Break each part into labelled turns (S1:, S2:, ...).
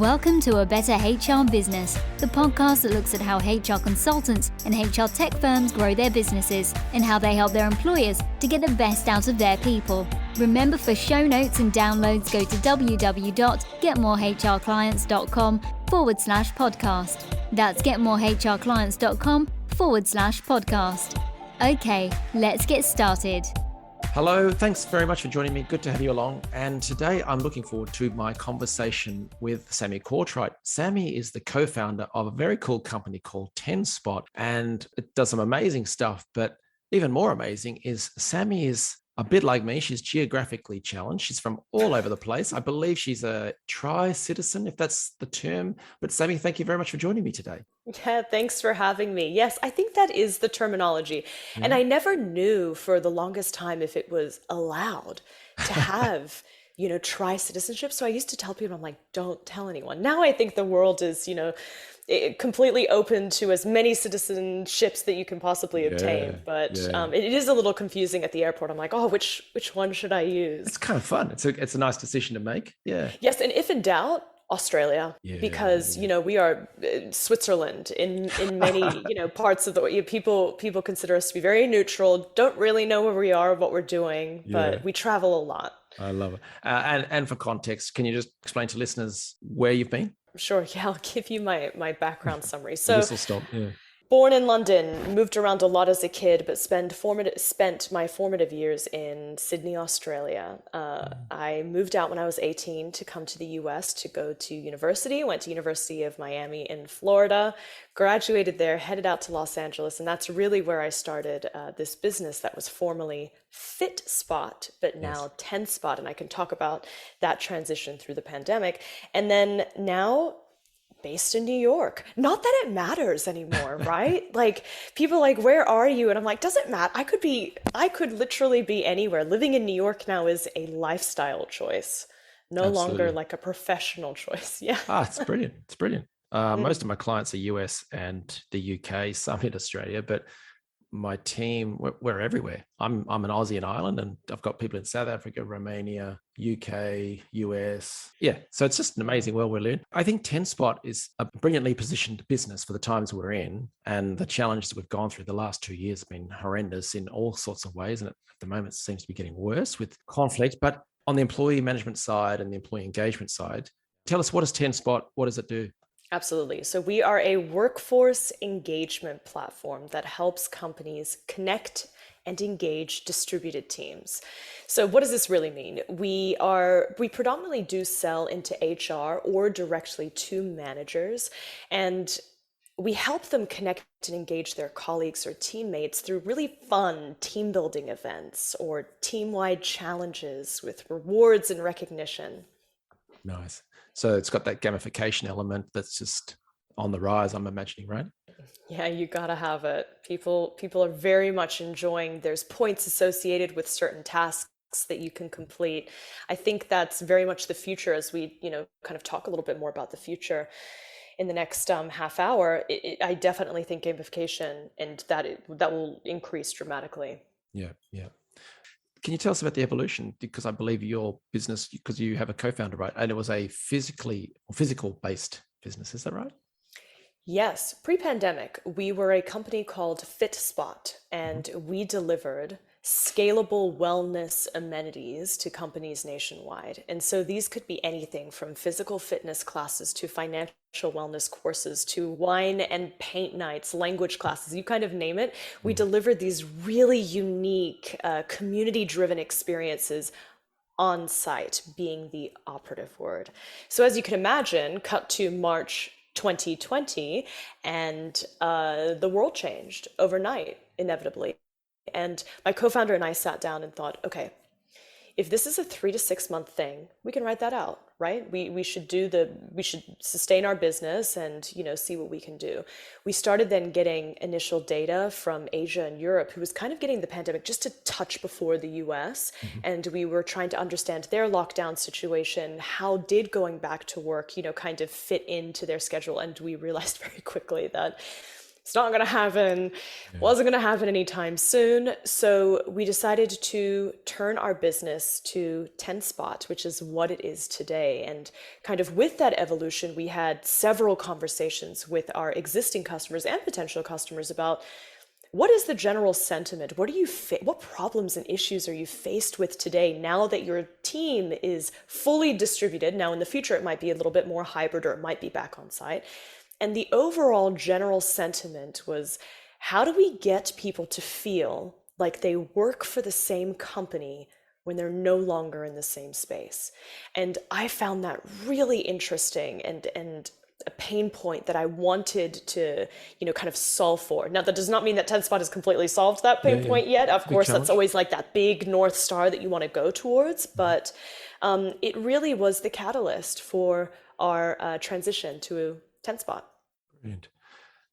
S1: Welcome to A Better HR Business, the podcast that looks at how HR consultants and HR tech firms grow their businesses and how they help their employers to get the best out of their people. Remember, for show notes and downloads, go to www.getmorehrclients.com/podcast. That's getmorehrclients.com/podcast. Okay, let's get started.
S2: Hello, thanks very much for joining me. Good to have you along. And today I'm looking forward to my conversation with Sammy Courtright. Sammy is the co-founder of a very cool company called 10Spot, and it does some amazing stuff. But even more amazing is Sammy is a bit like me. She's geographically challenged. She's from all over the place. I believe she's a tri-citizen, if that's the term. But Sammy, thank you very much for joining me today.
S3: Yeah, thanks for having me. Yes, I think that is the terminology.
S2: Yeah.
S3: And I never knew for the longest time if it was allowed to have, tri-citizenship. So I used to tell people, I'm like, don't tell anyone. Now I think the world is, completely open to as many citizenships that you can possibly obtain. But it is a little confusing at the airport. I'm like, oh, which one should I use?
S2: It's kind of fun. It's a nice decision to make. Yeah.
S3: Yes, and if in doubt, Australia, because we are Switzerland in many parts of the people consider us to be very neutral, don't really know where we are, what we're doing, but we travel a lot.
S2: I love it. And for context, can you just explain to listeners where you've been?
S3: Sure. Yeah, I'll give you my background summary. So
S2: This will stop. Yeah.
S3: Born in London, moved around a lot as a kid, but spent my formative years in Sydney, Australia. I moved out when I was 18 to come to the US to go to university. Went to University of Miami in Florida, graduated there, headed out to Los Angeles, and that's really where I started this business that was formerly FitSpot, but now 10Spot, and I can talk about that transition through the pandemic. And then now, based in New York. Not that it matters anymore, right? Like, people are like, where are you? And I'm like, doesn't matter. I could literally be anywhere. Living in New York now is a lifestyle choice, no longer like a professional choice. Yeah.
S2: It's brilliant. It's brilliant. Most of my clients are US and the UK, some in Australia, but my team, we're everywhere. I'm an Aussie in Ireland, and I've got people in South Africa, Romania, UK, US. Yeah, so it's just an amazing world we're in. I think 10Spot is a brilliantly positioned business for the times we're in, and the challenges that we've gone through the last 2 years have been horrendous in all sorts of ways, and at the moment it seems to be getting worse with conflict. But on the employee management side and the employee engagement side, tell us, what is 10Spot? What does it do?
S3: Absolutely. So we are a workforce engagement platform that helps companies connect and engage distributed teams. So what does this really mean? We predominantly do sell into HR or directly to managers, and we help them connect and engage their colleagues or teammates through really fun team building events or team-wide challenges with rewards and recognition.
S2: Nice. So it's got that gamification element that's just on the rise, I'm imagining, right?
S3: Yeah, you gotta have it. People are very much enjoying. There's points associated with certain tasks that you can complete. I think that's very much the future as we, kind of talk a little bit more about the future in the next half hour. I definitely think gamification and that will increase dramatically.
S2: Yeah. Can you tell us about the evolution? Because I believe your business, because you have a co-founder, right? And it was a physical-based business. Is that right?
S3: Yes. Pre-pandemic, we were a company called FitSpot, and we delivered scalable wellness amenities to companies nationwide. And so these could be anything from physical fitness classes to financial wellness courses to wine and paint nights, language classes, you kind of name it. We delivered these really unique community-driven experiences on site, being the operative word. So as you can imagine, cut to March 2020, and the world changed overnight, inevitably. And my co-founder and I sat down and thought, okay, if this is a 3 to 6 month thing, we can write that out, right? We should sustain our business and, see what we can do. We started then getting initial data from Asia and Europe, who was kind of getting the pandemic just a touch before the US. And we were trying to understand their lockdown situation. How did going back to work, kind of fit into their schedule? And we realized very quickly that It's not going to happen.
S2: Yeah.
S3: Wasn't going to happen anytime soon. So we decided to turn our business to TenSpot, which is what it is today. And kind of with that evolution, we had several conversations with our existing customers and potential customers about what is the general sentiment? What problems and issues are you faced with today now that your team is fully distributed? Now in the future, it might be a little bit more hybrid or it might be back on site. And the overall general sentiment was, how do we get people to feel like they work for the same company when they're no longer in the same space? And I found that really interesting and a pain point that I wanted to, kind of solve for. Now, that does not mean that TenSpot has completely solved that pain point yet. Of course, that's always like that big North Star that you want to go towards. But it really was the catalyst for our transition to TenSpot.
S2: Brilliant.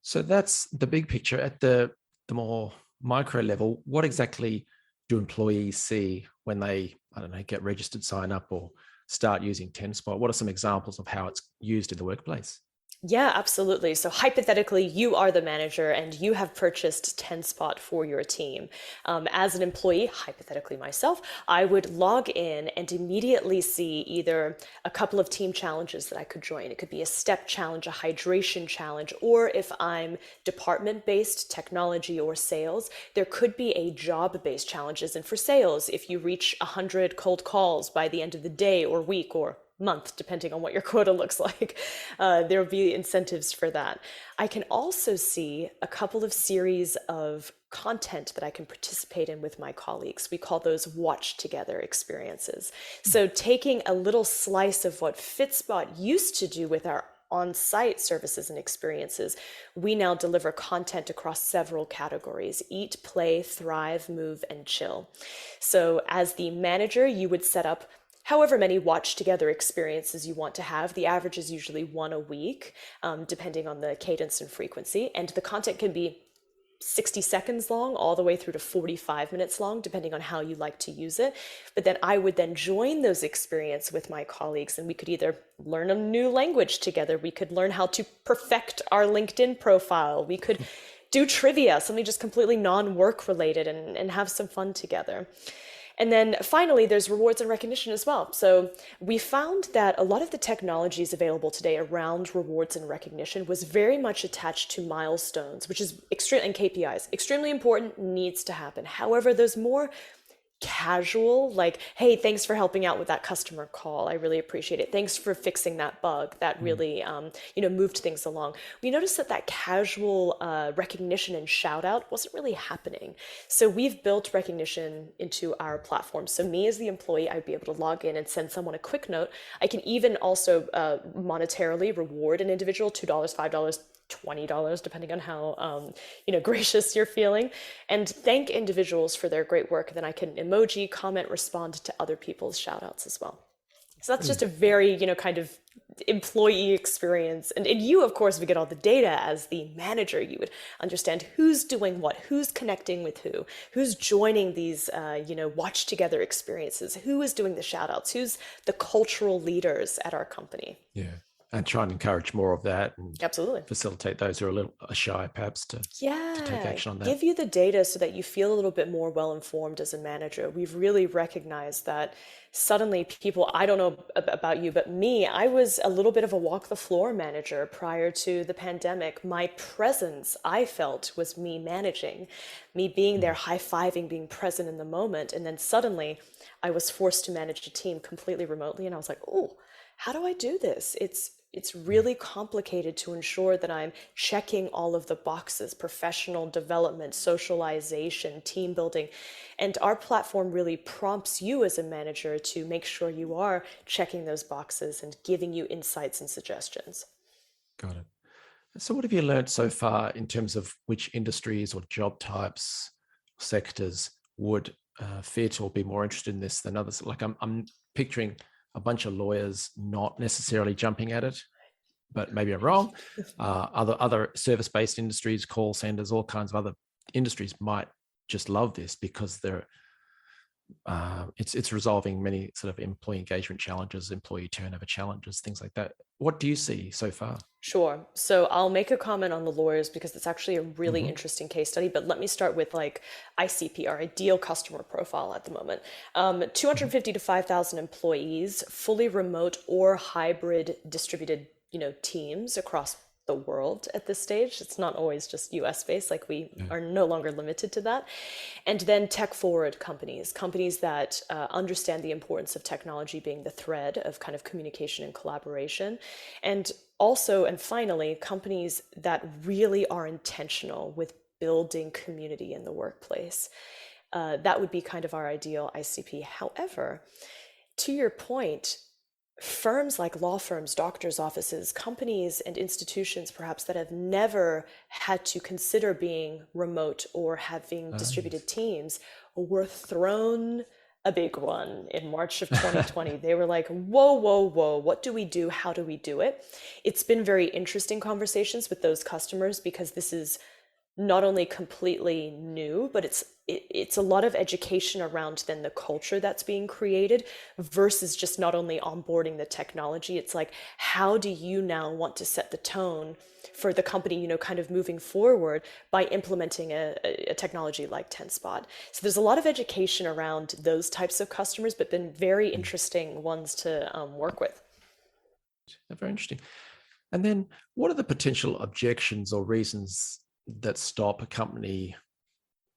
S2: So that's the big picture. At the more micro level, what exactly do employees see when they, I don't know, get registered, sign up, or start using TenSpot? What are some examples of how it's used in the workplace?
S3: Yeah, absolutely. So hypothetically, you are the manager and you have purchased TenSpot for your team. As an employee, hypothetically myself, I would log in and immediately see either a couple of team challenges that I could join. It could be a step challenge, a hydration challenge, or if I'm department-based, technology or sales, there could be a job-based challenges. And for sales, if you reach 100 cold calls by the end of the day or week or month, depending on what your quota looks like, there will be incentives for that. I can also see a couple of series of content that I can participate in with my colleagues. We call those watch together experiences. So taking a little slice of what FitSpot used to do with our on-site services and experiences, we now deliver content across several categories: eat, play, thrive, move, and chill. So as the manager, you would set up however many watch together experiences you want to have. The average is usually one a week, depending on the cadence and frequency. And the content can be 60 seconds long all the way through to 45 minutes long, depending on how you like to use it. But then I would then join those experiences with my colleagues, and we could either learn a new language together, we could learn how to perfect our LinkedIn profile, we could do trivia, something just completely non-work related, and have some fun together. And then finally, there's rewards and recognition as well. So we found that a lot of the technologies available today around rewards and recognition was very much attached to milestones, which is extreme, and KPIs, extremely important, needs to happen. However, there's more casual, like, hey, thanks for helping out with that customer call. I really appreciate it. Thanks for fixing that bug. That really, moved things along. We noticed that casual recognition and shout out wasn't really happening. So we've built recognition into our platform. So me as the employee, I'd be able to log in and send someone a quick note. I can even also monetarily reward an individual, $2, $5, $20, depending on how gracious you're feeling, and thank individuals for their great work. Then I can emoji, comment, respond to other people's shout outs as well. So that's just a very, kind of employee experience. And you, of course, would get all the data as the manager. You would understand who's doing what, who's connecting with who's joining these, watch together experiences, who is doing the shout outs, who's the cultural leaders at our company.
S2: Yeah. And try and encourage more of that, and
S3: absolutely
S2: facilitate those who are a little shy, perhaps, to take action on that.
S3: Give you the data so that you feel a little bit more well-informed as a manager. We've really recognized that suddenly people, I don't know about you, but me, I was a little bit of a walk the floor manager prior to the pandemic. My presence, I felt, was me managing, me being there, high-fiving, being present in the moment. And then suddenly I was forced to manage a team completely remotely. And I was like, oh, how do I do this? It's really complicated to ensure that I'm checking all of the boxes: professional development, socialization, team building. And our platform really prompts you as a manager to make sure you are checking those boxes and giving you insights and suggestions.
S2: Got it. So what have you learned so far in terms of which industries or job types, sectors would fit or be more interested in this than others? Like I'm picturing a bunch of lawyers not necessarily jumping at it, but maybe I'm wrong. Other service-based industries, call centers, all kinds of other industries might just love this because It's resolving many sort of employee engagement challenges, employee turnover challenges, things like that. What do you see so far?
S3: Sure. So I'll make a comment on the lawyers because it's actually a really
S2: Hmm.
S3: interesting case study. But let me start with like ICP, our ideal customer profile at the moment.
S2: Hmm.
S3: 250 to 5,000 employees, fully remote or hybrid distributed, teams across the world at this stage. It's not always just US based, like we
S2: Yeah.
S3: are no longer limited to that. And then tech forward companies, companies that understand the importance of technology being the thread of kind of communication and collaboration. And also, and finally, companies that really are intentional with building community in the workplace. That would be kind of our ideal ICP. However, to your point, firms like law firms, doctors' offices, companies, and institutions perhaps that have never had to consider being remote or having
S2: Yes.
S3: distributed teams were thrown a big one in March of 2020. They were like, whoa, whoa, whoa, what do we do? How do we do it? It's been very interesting conversations with those customers because this is not only completely new, but it's a lot of education around then the culture that's being created versus just not only onboarding the technology. It's like, how do you now want to set the tone for the company, kind of moving forward by implementing a technology like TenSpot. So there's a lot of education around those types of customers, but then very
S2: Mm.
S3: interesting ones to work with.
S2: Very interesting. And then what are the potential objections or reasons that stop a company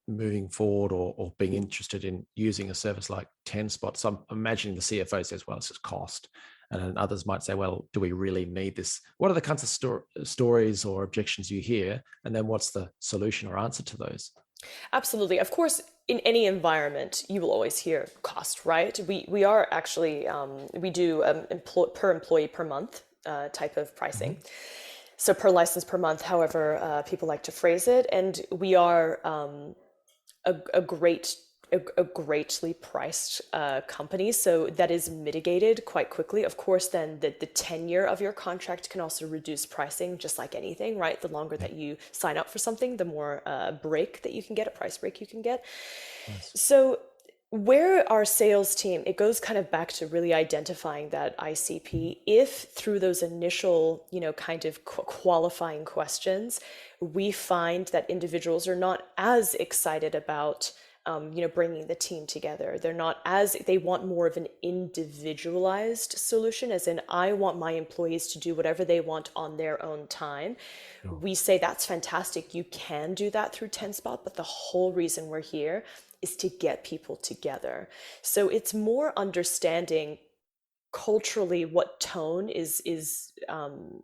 S2: moving forward or being interested in using a service like TenSpot? So I'm imagining the CFO says, well, it's just cost. And then others might say, well, do we really need this? What are the kinds of stories or objections you hear? And then what's the solution or answer to those?
S3: Absolutely. Of course, in any environment, you will always hear cost, right? We are actually we do per employee per month type of pricing.
S2: Hmm.
S3: So per license per month, however people like to phrase it, and we are a great a greatly priced company, so that is mitigated quite quickly. Of course, then the tenure of your contract can also reduce pricing, just like anything, right? The longer
S2: Yeah.
S3: that you sign up for something, the more break that you can get, a price break you can get.
S2: Nice.
S3: So where our sales team, it goes kind of back to really identifying that ICP. If through those initial, kind of qualifying questions, we find that individuals are not as excited about, bringing the team together. They're not as, they want more of an individualized solution, as in, I want my employees to do whatever they want on their own time.
S2: Sure.
S3: We say that's fantastic. You can do that through TenSpot, but the whole reason we're here is to get people together. So it's more understanding culturally what tone is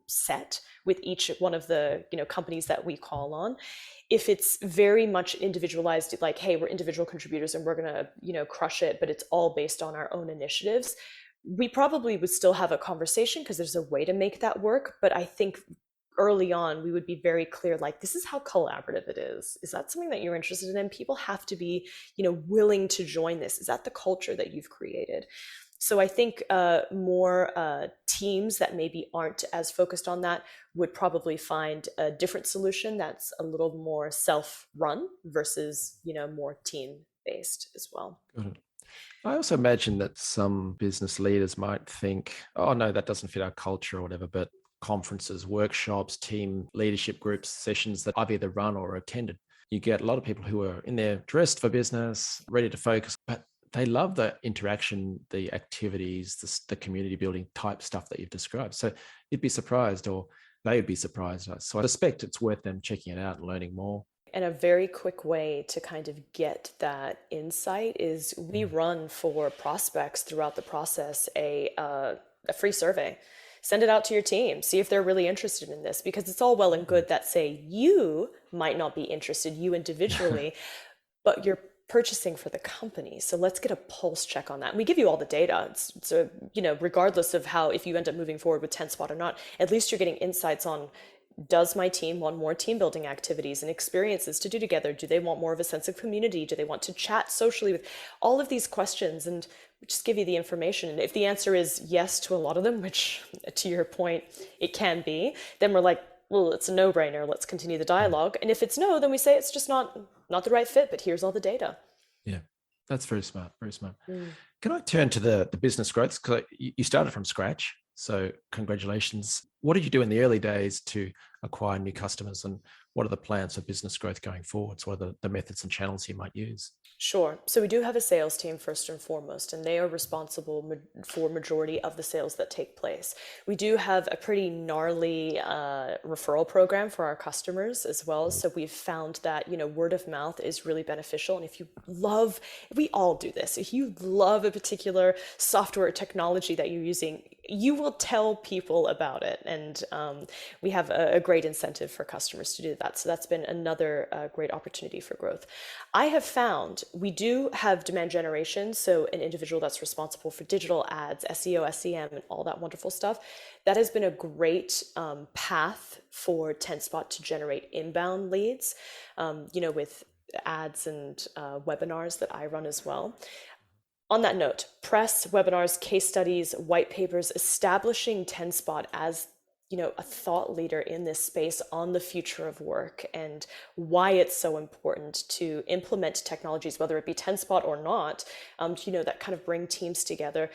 S3: set with each one of the companies that we call on. If it's very much individualized, like, hey, we're individual contributors and we're gonna crush it, but it's all based on our own initiatives, we probably would still have a conversation because there's a way to make that work. But I think early on we would be very clear, like, this is how collaborative it is that something that you're interested in? And people have to be willing to join this. Is that the culture that you've created? So I think more teams that maybe aren't as focused on that would probably find a different solution that's a little more self-run versus more team-based as well.
S2: Got it. I also imagine that some business leaders might think, oh, no, that doesn't fit our culture or whatever, but conferences, workshops, team leadership groups, sessions that I've either run or attended, you get a lot of people who are in there dressed for business, ready to focus, but they love the interaction, the activities, the community building type stuff that you've described. So you'd be surprised, or they would be surprised. So I suspect it's worth them checking it out and learning more.
S3: And a very quick way to kind of get that insight is we
S2: Mm.
S3: run for prospects throughout the process a free survey. Send it out to your team, see if they're really interested in this, because it's all well and good that, say, you might not be interested, you individually, but you're purchasing for the company. So let's get a pulse check on that. And we give you all the data. So, regardless of how, if you end up moving forward with TenSpot or not, at least you're getting insights on, does my team want more team building activities and experiences to do together? Do they want more of a sense of community? Do they want to chat socially with all of these questions? And we just give you the information. And if the answer is yes to a lot of them, which to your point, it can be, then we're like, well, it's a no-brainer. Let's continue the
S2: Mm.
S3: dialogue. And if it's no, then we say it's just not the right fit, but here's all the data.
S2: Yeah. That's very smart. Very smart.
S3: Mm.
S2: Can I turn to the business growth? Because you started from scratch. So congratulations. What did you do in the early days to acquire new customers, and what are the plans for business growth going forward? So what are the methods and channels you might use?
S3: Sure. So we do have a sales team first and foremost, and they are responsible for majority of the sales that take place. We do have a pretty gnarly referral program for our customers as well. So we've found that, word of mouth is really beneficial. And if you love, we all do this. If you love a particular software or technology that you're using, you will tell people about it. And we have a great incentive for customers to do that. So that's been another great opportunity for growth. I have found we do have demand generation, so an individual that's responsible for digital ads, SEO, SEM, and all that wonderful stuff. That has been a great path for TenSpot to generate inbound leads, with ads and webinars that I run as well. On that note, press, webinars, case studies, white papers, establishing TenSpot as a thought leader in this space on the future of work and why it's so important to implement technologies, whether it be TenSpot or not, that kind of bring teams together.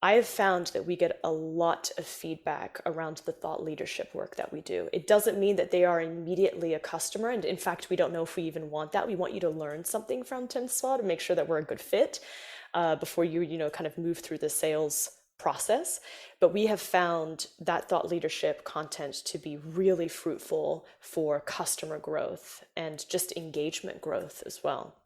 S3: I have found that we get a lot of feedback around the thought leadership work that we do. It doesn't mean that they are immediately a customer. And in fact, we don't know if we even want that. We want you to learn something from TenSpot and make sure that we're a good fit before you, kind of move through the sales process. But we have found that thought leadership content to be really fruitful for customer growth and just engagement growth as well.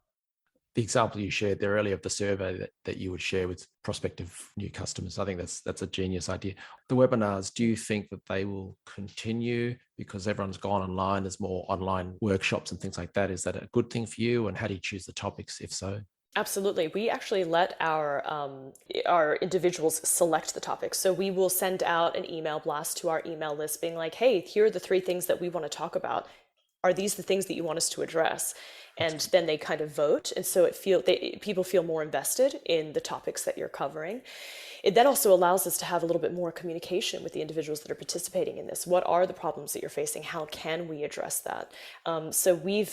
S2: The example you shared there earlier of the survey that you would share with prospective new customers, I think that's a genius idea. The webinars, do you think that they will continue because everyone's gone online? There's more online workshops and things like that. Is that a good thing for you? And how do you choose the topics, if so?
S3: Absolutely. We actually let our individuals select the topics. So we will send out an email blast to our email list being like, hey, here are the 3 things that we want to talk about. Are these the things that you want us to address? And then they kind of vote. And so people feel more invested in the topics that you're covering. It then also allows us to have a little bit more communication with the individuals that are participating in this. What are the problems that you're facing? How can we address that? So we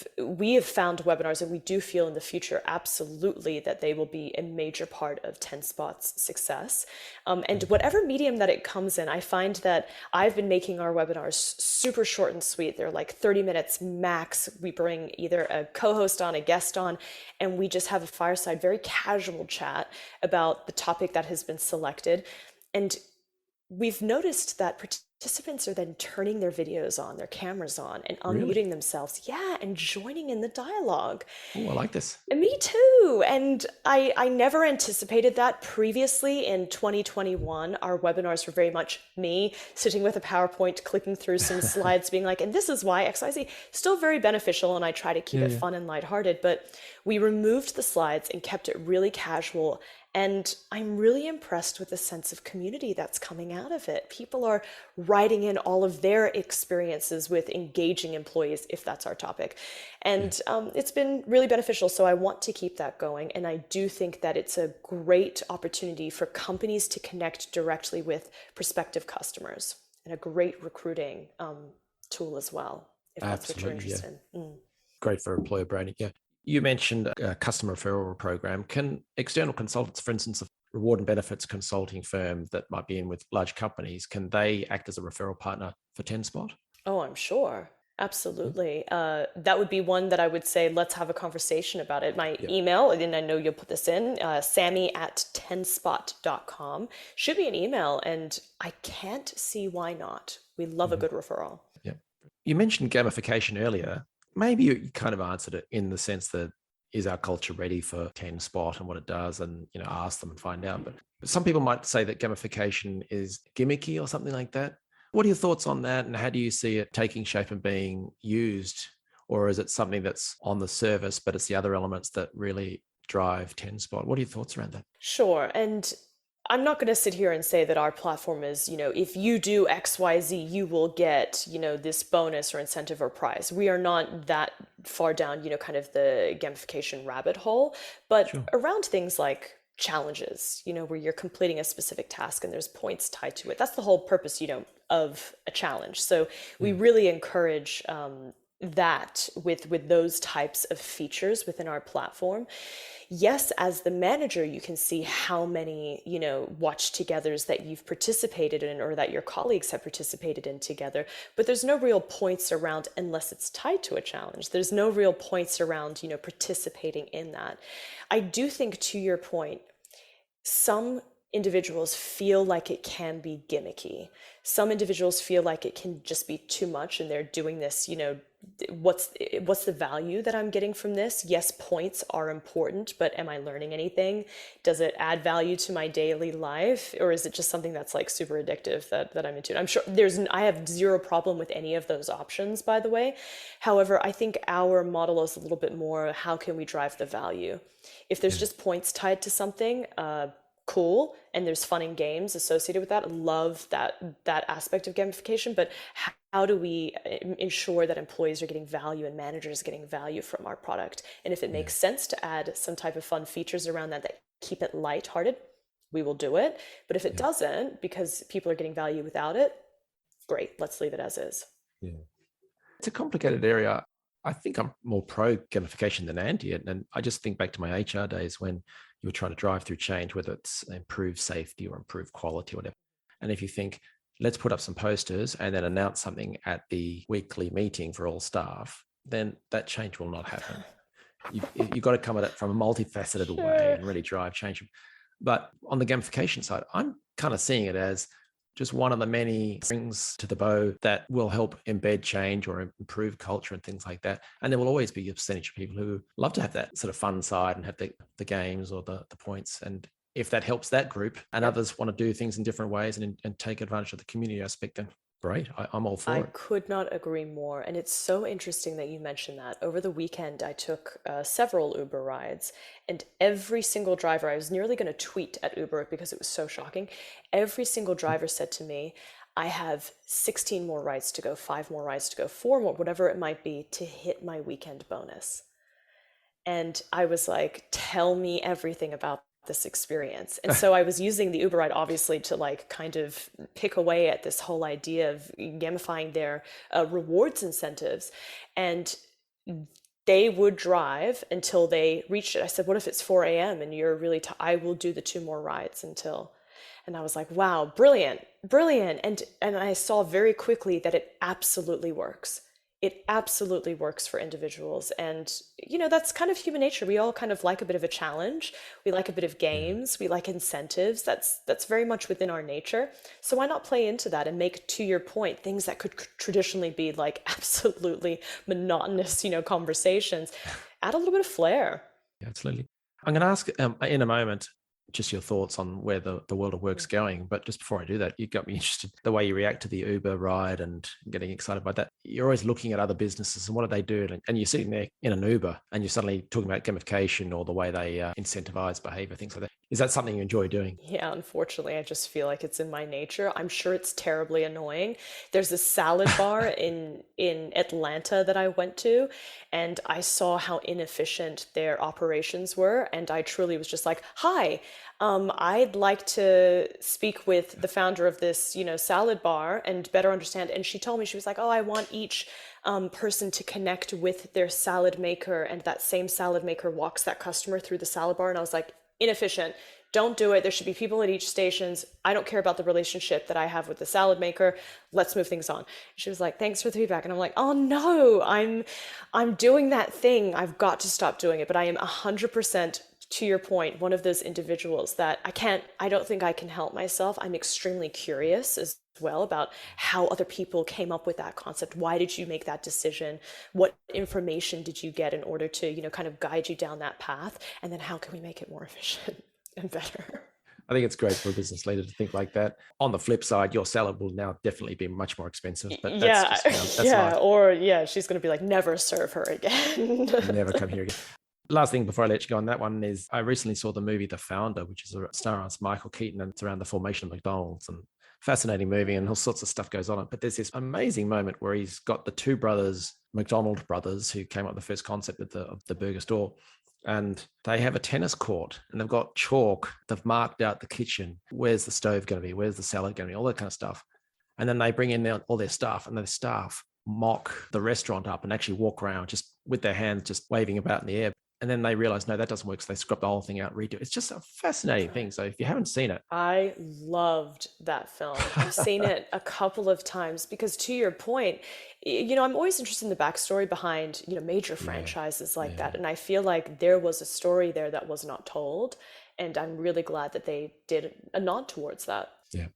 S3: have found webinars, and we do feel in the future absolutely that they will be a major part of TenSpot's success. And whatever medium that it comes in, I find that I've been making our webinars super short and sweet. They're like 30 minutes max. We bring either a co-host on, a guest on, and we just have a fireside, very casual chat about the topic that has been selected. And we've noticed that participants are then turning their videos on, their cameras on, and unmuting
S2: Really?
S3: themselves. Yeah, and joining in the dialogue.
S2: Oh, I like this.
S3: Me too. And I never anticipated that previously. In 2021, our webinars were very much me sitting with a PowerPoint, clicking through some slides, being like, and this is why XYZ. Still very beneficial, and I try to keep it fun and lighthearted. But we removed the slides and kept it really casual. And I'm really impressed with the sense of community that's coming out of it. People are writing in all of their experiences with engaging employees, if that's our topic. And it's been really beneficial. So I want to keep that going. And I do think that it's a great opportunity for companies to connect directly with prospective customers, and a great recruiting tool as well, if that's what you're interested in.
S2: Great for employer branding. Yeah. You mentioned a customer referral program. Can external consultants, for instance, a reward and benefits consulting firm that might be in with large companies, can they act as a referral partner for TenSpot?
S3: Oh, I'm sure. Absolutely. That would be one that I would say, let's have a conversation about it. My email, and I know you'll put this in, sammy@tenspot.com. Shoot me an email, and I can't see why not. We love a good referral.
S2: Yeah. You mentioned gamification earlier. Maybe you kind of answered it in the sense that, is our culture ready for TenSpot and what it does, and ask them and find out. But some people might say that gamification is gimmicky or something like that. What are your thoughts on that, and how do you see it taking shape and being used? Or is it something that's on the surface, but it's the other elements that really drive TenSpot? What are your thoughts around that?
S3: Sure. And I'm not going to sit here and say that our platform is, if you do XYZ, you will get, this bonus or incentive or prize. We are not that far down, kind of the gamification rabbit hole, but around things like challenges, where you're completing a specific task and there's points tied to it. That's the whole purpose, of a challenge. So we really encourage that with those types of features within our platform, yes, as the manager, you can see how many, watch togethers that you've participated in or that your colleagues have participated in together, but there's no real points around unless it's tied to a challenge. There's no real points around, participating in that. I do think, to your point, some individuals feel like it can be gimmicky. Some individuals feel like it can just be too much and they're doing this, what's the value that I'm getting from this? Yes, points are important, but am I learning anything? Does it add value to my daily life? Or is it just something that's like super addictive that I'm into? I'm sure I have zero problem with any of those options, by the way. However, I think our model is a little bit more, how can we drive the value? If there's just points tied to something, cool, and there's fun and games associated with that. I love that aspect of gamification, but how do we ensure that employees are getting value and managers are getting value from our product? And if it makes sense to add some type of fun features around that keep it lighthearted, we will do it. But if it doesn't, because people are getting value without it, great, let's leave it as is.
S2: Yeah. It's a complicated area. I think I'm more pro gamification than anti it. And I just think back to my HR days when you were trying to drive through change, whether it's improve safety or improve quality or whatever. And if you think, let's put up some posters and then announce something at the weekly meeting for all staff, then that change will not happen. You've got to come at it from a multifaceted way and really drive change. But on the gamification side, I'm kind of seeing it as just one of the many strings to the bow that will help embed change or improve culture and things like that. And there will always be a percentage of people who love to have that sort of fun side and have the games or the points. And if that helps that group and others want to do things in different ways and take advantage of the community aspect, then great. I'm all for it.
S3: I could not agree more. And it's so interesting that you mentioned that. Over the weekend, I took several Uber rides, and every single driver, I was nearly going to tweet at Uber because it was so shocking. Every single driver said to me, I have 16 more rides to go, 5 more rides to go, 4 more, whatever it might be, to hit my weekend bonus. And I was like, tell me everything about this experience. And so I was using the Uber ride obviously to like kind of pick away at this whole idea of gamifying their rewards incentives. And they would drive until they reached it. I said, what if it's 4 a.m. and you're really, I will do the 2 more rides until. And I was like, wow, brilliant. And I saw very quickly that it absolutely works. It absolutely works for individuals. And, that's kind of human nature. We all kind of like a bit of a challenge. We like a bit of games. We like incentives. That's very much within our nature. So why not play into that and make, to your point, things that could traditionally be like absolutely monotonous, conversations, add a little bit of flair.
S2: Yeah, absolutely. I'm going to ask in a moment, just your thoughts on where the world of work's going. But just before I do that, you got me interested the way you react to the Uber ride and getting excited by that. You're always looking at other businesses and what do they do? And you're sitting there in an Uber and you're suddenly talking about gamification or the way they incentivize behavior, things like that. Is that something you enjoy doing?
S3: Yeah, unfortunately, I just feel like it's in my nature. I'm sure it's terribly annoying. There's a salad bar in Atlanta that I went to, and I saw how inefficient their operations were. And I truly was just like, hi, I'd like to speak with the founder of this, salad bar and better understand. And she told me, she was like, oh, I want each person to connect with their salad maker, and that same salad maker walks that customer through the salad bar. And I was like, inefficient. Don't do it. There should be people at each stations. I don't care about the relationship that I have with the salad maker. Let's move things on. She was like, thanks for the feedback. And I'm like, oh no, I'm doing that thing. I've got to stop doing it. But I am 100%, to your point, one of those individuals that I don't think I can help myself. I'm extremely curious as well about how other people came up with that concept. Why did you make that decision? What information did you get in order to, kind of guide you down that path? And then how can we make it more efficient and better?
S2: I think it's great for a business leader to think like that. On the flip side, your salad will now definitely be much more expensive. But that's just, that's
S3: yeah,
S2: life.
S3: or she's going to be like, never serve her again.
S2: Never come here again. Last thing before I let you go on that one is I recently saw the movie The Founder, which is stars Michael Keaton, and it's around the formation of McDonald's, and fascinating movie and all sorts of stuff goes on. But there's this amazing moment where he's got the 2 brothers, McDonald brothers, who came up with the first concept of the burger store. And they have a tennis court and they've got chalk. They've marked out the kitchen. Where's the stove going to be? Where's the salad going to be? All that kind of stuff. And then they bring in all their staff, and the staff mock the restaurant up and actually walk around just with their hands just waving about in the air. And then they realize, no, that doesn't work. So they scrub the whole thing out, redo it. It's just a fascinating thing. So if you haven't seen it.
S3: I loved that film. I've seen it a couple of times because, to your point, I'm always interested in the backstory behind, major franchises like that. And I feel like there was a story there that was not told. And I'm really glad that they did a nod towards that.
S2: Yeah.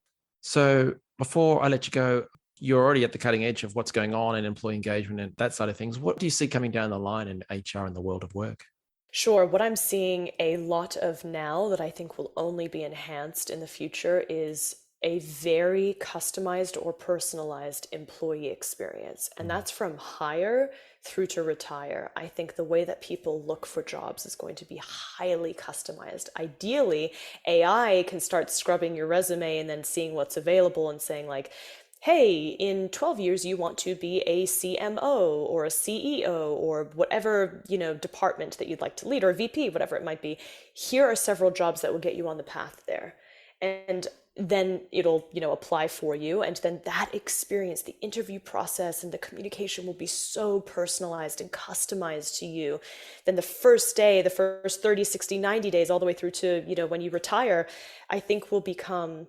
S2: So before I let you go, you're already at the cutting edge of what's going on in employee engagement and that side of things. What do you see coming down the line in HR in the world of work?
S3: Sure. What I'm seeing a lot of now that I think will only be enhanced in the future is a very customized or personalized employee experience. And that's from hire through to retire. I think the way that people look for jobs is going to be highly customized. Ideally, AI can start scrubbing your resume and then seeing what's available and saying like, hey, in 12 years, you want to be a CMO or a CEO or whatever, department that you'd like to lead, or a VP, whatever it might be. Here are several jobs that will get you on the path there. And then it'll, apply for you. And then that experience, the interview process and the communication will be so personalized and customized to you. Then the first day, the first 30, 60, 90 days, all the way through to, when you retire, I think will become,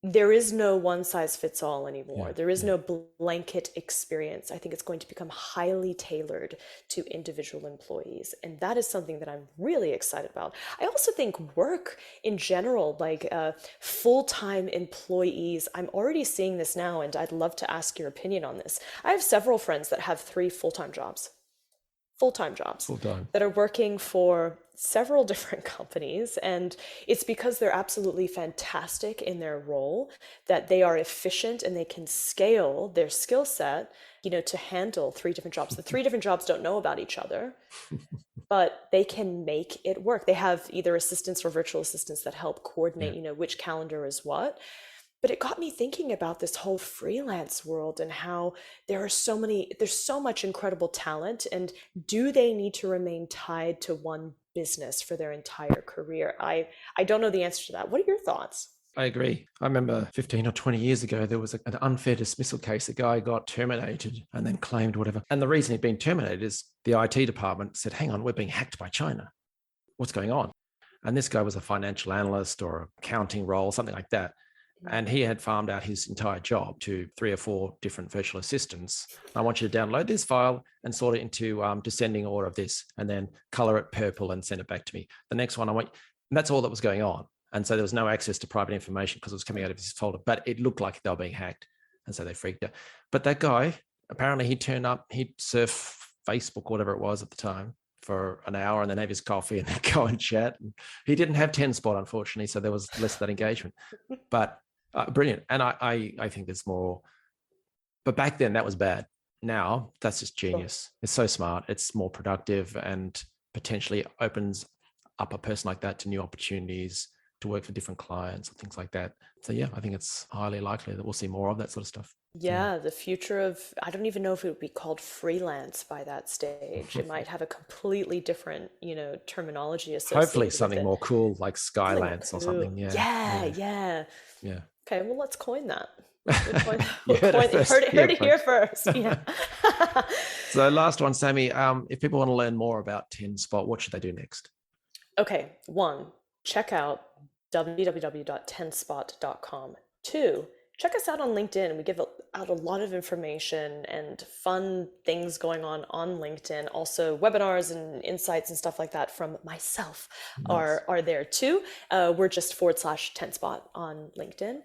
S3: there is no one size fits all anymore. There is no blanket experience. I think it's going to become highly tailored to individual employees. And that is something that I'm really excited about. I also think work in general, like full-time employees, I'm already seeing this now, and I'd love to ask your opinion on this. I have several friends that have 3 full-time jobs that are working for several different companies. And it's because they're absolutely fantastic in their role, that they are efficient and they can scale their skill set, to handle 3 different jobs. The 3 different jobs don't know about each other, but they can make it work. They have either assistants or virtual assistants that help coordinate, which calendar is what. But it got me thinking about this whole freelance world and how there's so much incredible talent, and do they need to remain tied to one business for their entire career? I don't know the answer to that. What are your thoughts?
S2: I agree. I remember 15 or 20 years ago, there was an unfair dismissal case. A guy got terminated and then claimed whatever. And the reason he'd been terminated is the IT department said, hang on, we're being hacked by China. What's going on? And this guy was a financial analyst or accounting role, something like that. And he had farmed out his entire job to 3 or 4 different virtual assistants. I want you to download this file and sort it into descending order of this, and then color it purple and send it back to me. The next one and that's all that was going on. And so there was no access to private information because it was coming out of his folder, but it looked like they were being hacked. And so they freaked out. But that guy, apparently he'd turn up, he'd surf Facebook, whatever it was at the time, for an hour and then have his coffee and then go and chat. And he didn't have 10 spot, unfortunately. So there was less of that engagement, but brilliant. And I think there's more, but back then that was bad. Now that's just genius. It's so smart. It's more productive and potentially opens up a person like that to new opportunities to work for different clients or things like that. So yeah, I think it's highly likely that we'll see more of that sort of stuff.
S3: Yeah, the future of, I don't even know if it would be called freelance by that stage. It might have a completely different, terminology associated
S2: Hopefully
S3: with
S2: something
S3: it.
S2: more cool like Skylance or something.
S3: Yeah.
S2: Yeah.
S3: Okay, well, let's coin that.
S2: You heard it
S3: Here first. Yeah.
S2: So last one, Sammy, if people want to learn more about 10 Spot, what should they do next?
S3: Okay, 1, check out www.10spot.com. 2, check us out on LinkedIn. We give out a lot of information and fun things going on LinkedIn. Also, webinars and insights and stuff like that from myself are there too. We're just /10spot on LinkedIn.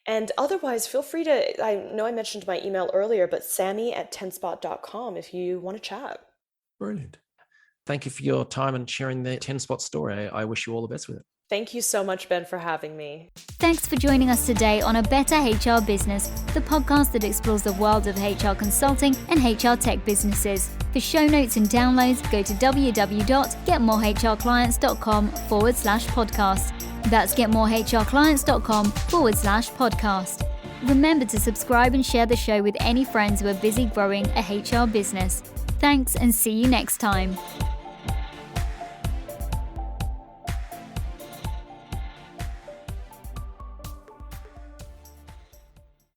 S3: And otherwise, feel free to, I know I mentioned my email earlier, but sammy@10spot.com if you want to chat.
S2: Brilliant. Thank you for your time and sharing the 10 Spot story. I wish you all the best with it.
S3: Thank you so much, Ben, for having me.
S1: Thanks for joining us today on A Better HR Business, the podcast that explores the world of HR consulting and HR tech businesses. For show notes and downloads, go to www.getmorehrclients.com/podcast. That's getmorehrclients.com/podcast. Remember to subscribe and share the show with any friends who are busy growing a HR business. Thanks, and see you next time.